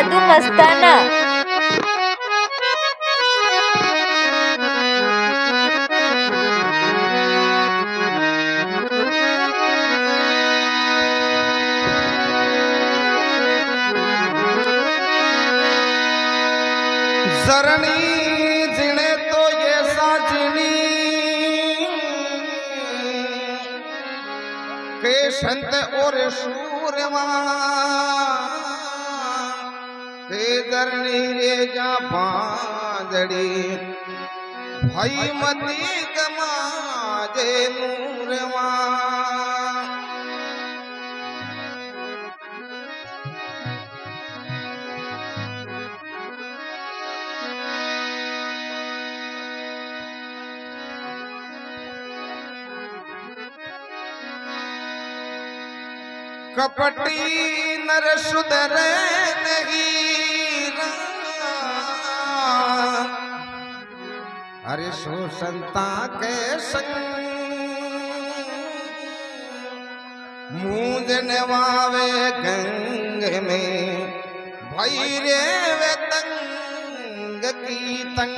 जादू मस्ताना। सरणी जिने तो ये साजनी के संत और सूरमा के धरनी रे जा बांदड़ी भाई मती गमा जे नूरमा कपटी नर सुधर नहीं अरे सो संता के संग मूंद नवावे गंग में भाई रे वे तंग की तंग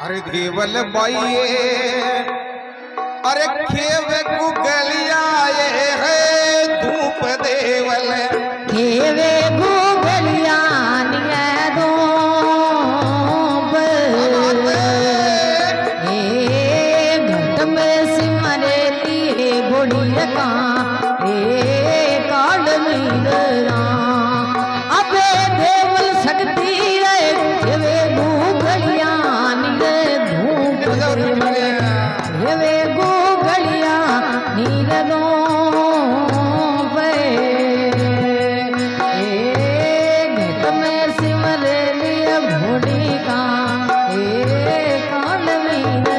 अरे देवल बाइये अरे खेवे गुगलिया ये है धूप देवल खेवे गुगलिया निये धूप ए घट में सिमरे लिए बुढ़िया का ए काल मीरा अबे देवल शक्ति रे खेवे गुगलिया वे गोगलिया नीरदों पे घट में सिमर लिया भोड़ी का काल मीरा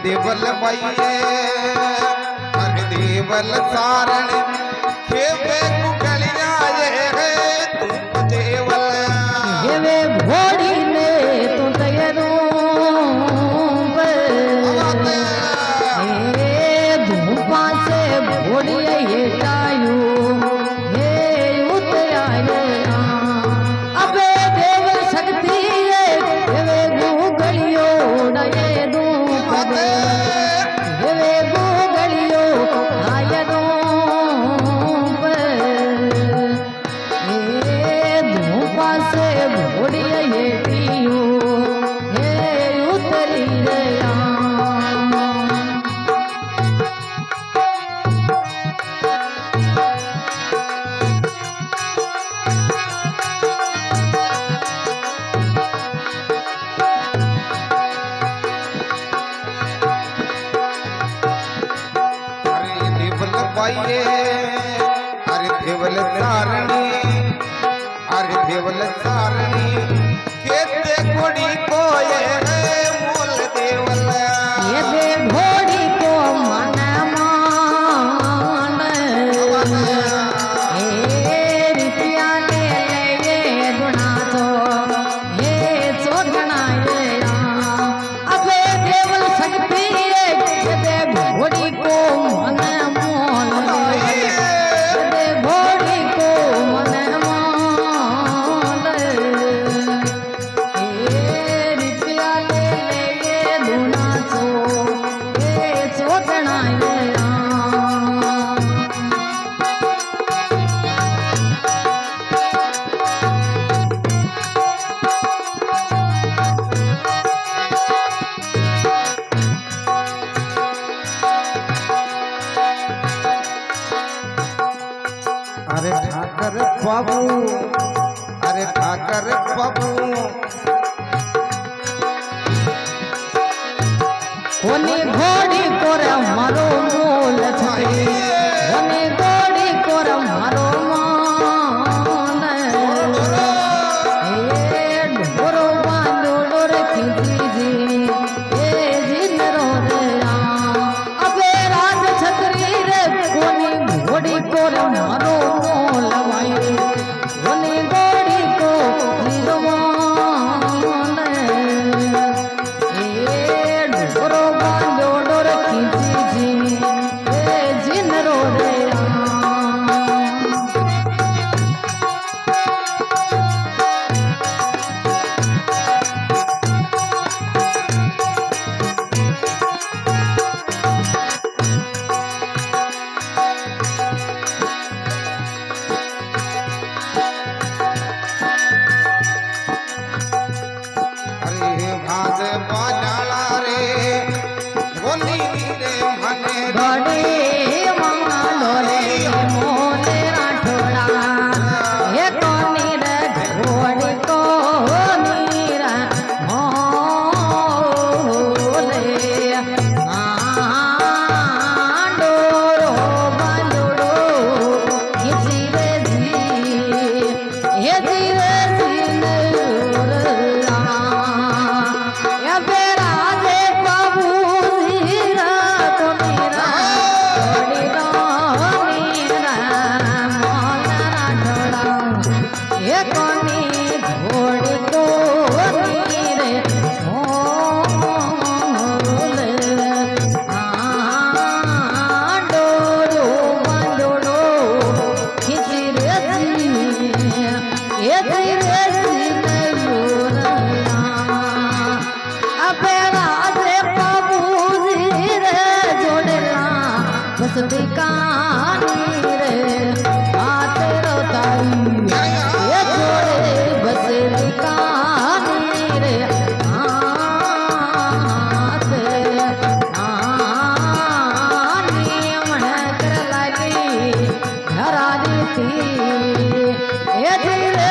देवल बाइये अरे देवल सारण खेवे गुगलिया ये है धूप देवल खेवे भोड़ी ने तू तैयारो धूपा से भोड़ी ये टायू हे उतराया अबे देवल शक्ति रे खेवे गुगलियो ये धूप हेवे गुगलियो आय धूप धूपा से भोड़िया ये पियो हे उतरी गया बाइये अरे देवल तारणी अरे देवल तारणी खेते घोड़ी को ये है मूल देवल ये दे घोड़ी को मन मान रुपया ले ये गुना तो ये चोगना ये अबे देवल शक्ति ये दे घोड़ी को मन अरे ठाकर बाबू अरे ठाकर बाबू કોની ઘોડી કોર મારો મોલ છત્રી કોની ઘોડી કોર મારો મોલ એ ઢોરો બાંધો ડોર ખીચી એ જીનરો દયા અબે રાજ છત્રી રે કોની ઘોડી કોર મારો મોલ વાઈ કોની ઘોડી કો લીલો અરે ભાત પાડાળા રે ગોની રે મને ગોડી મંગલો રે મોને રાઠોડા હે કોની રે ઘોડી કોની રે મોલે ડોરો બાંધોડો ખીચી રે જી હે જી રે બસતી રે હાથ રોતાઈ એ જોડે બસતી કાની રે હાથ આની મણ કર લાગી ઘરાની થી એ ધીરે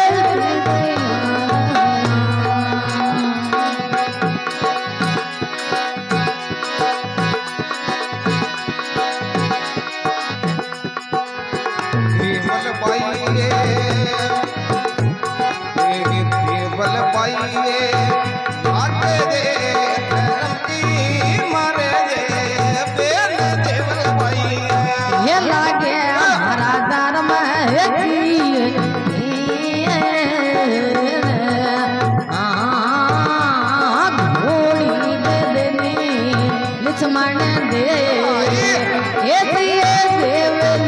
દેવલ પાઈએ મારે દે રમતી મારે દે બેન દેવલ પાઈએ ये लागे हमारा धर्म है घोड़ी दे देनी लक्ष्मण दे ये दिए देवन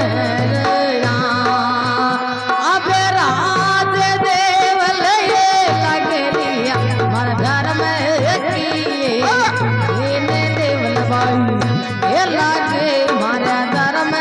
अब राज देवल ये लगे हमारा धर्म है देवल बाई ये लागे हमारा धर्म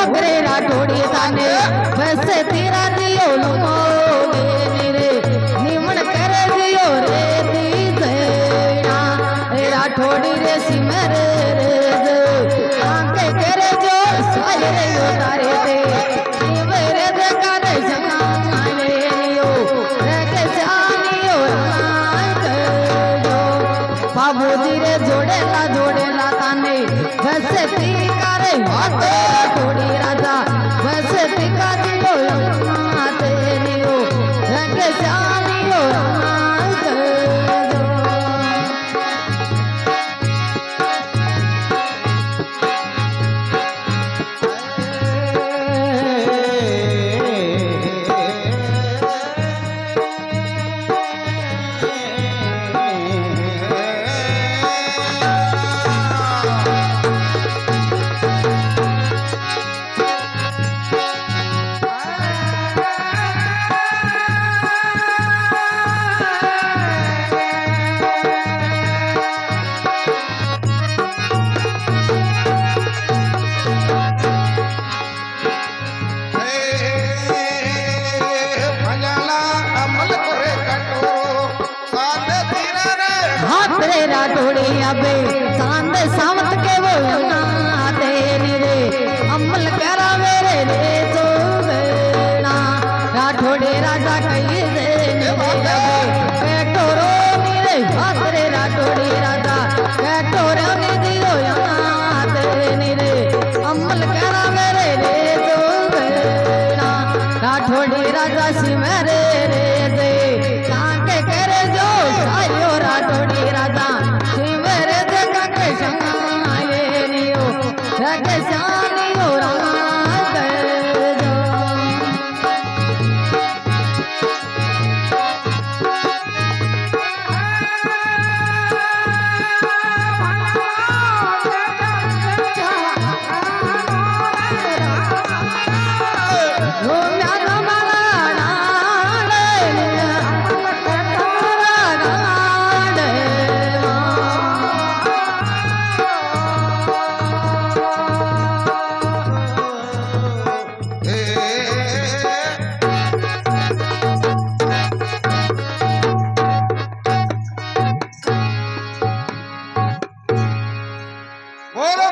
अग्रे राठोड़ी ताने बस तेरा दियो लोगे रे निमण करे दियो रे दीजना राठोड़ी रे सिमर रे आंके करे जो सारे यो तारे ते निवरे दे करे जमाने लियो रे के जानियो बाबूजी रे जोड़ेला ताने बस ती करे हाथे थोड़ी राजा बस टिका दियो तेरियो रंग जानियो राठोड़ी अबे चांद सावत के वो तेरी रे अमल करा मेरे रे जोगना राठोड़ी राजा कही दे पेटोरो नीरे हाथ रे राठोड़ी राजा पेटोरो नी दियो तेरी रे अमल करा मेरे रे जोगना राठोड़ी राजा सिमरे रे दे ताके करे जो आयो राठोड़ी राजा रगसानियो राग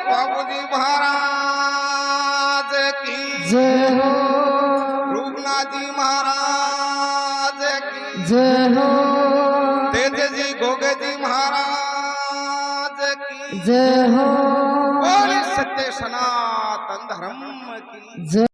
बाबूजी महाराज की जय हो रूपनाथजी महाराज की जय हो तेज जी गोगे जी महाराज की जय हो बोले सत्य सनातन धर्म की जय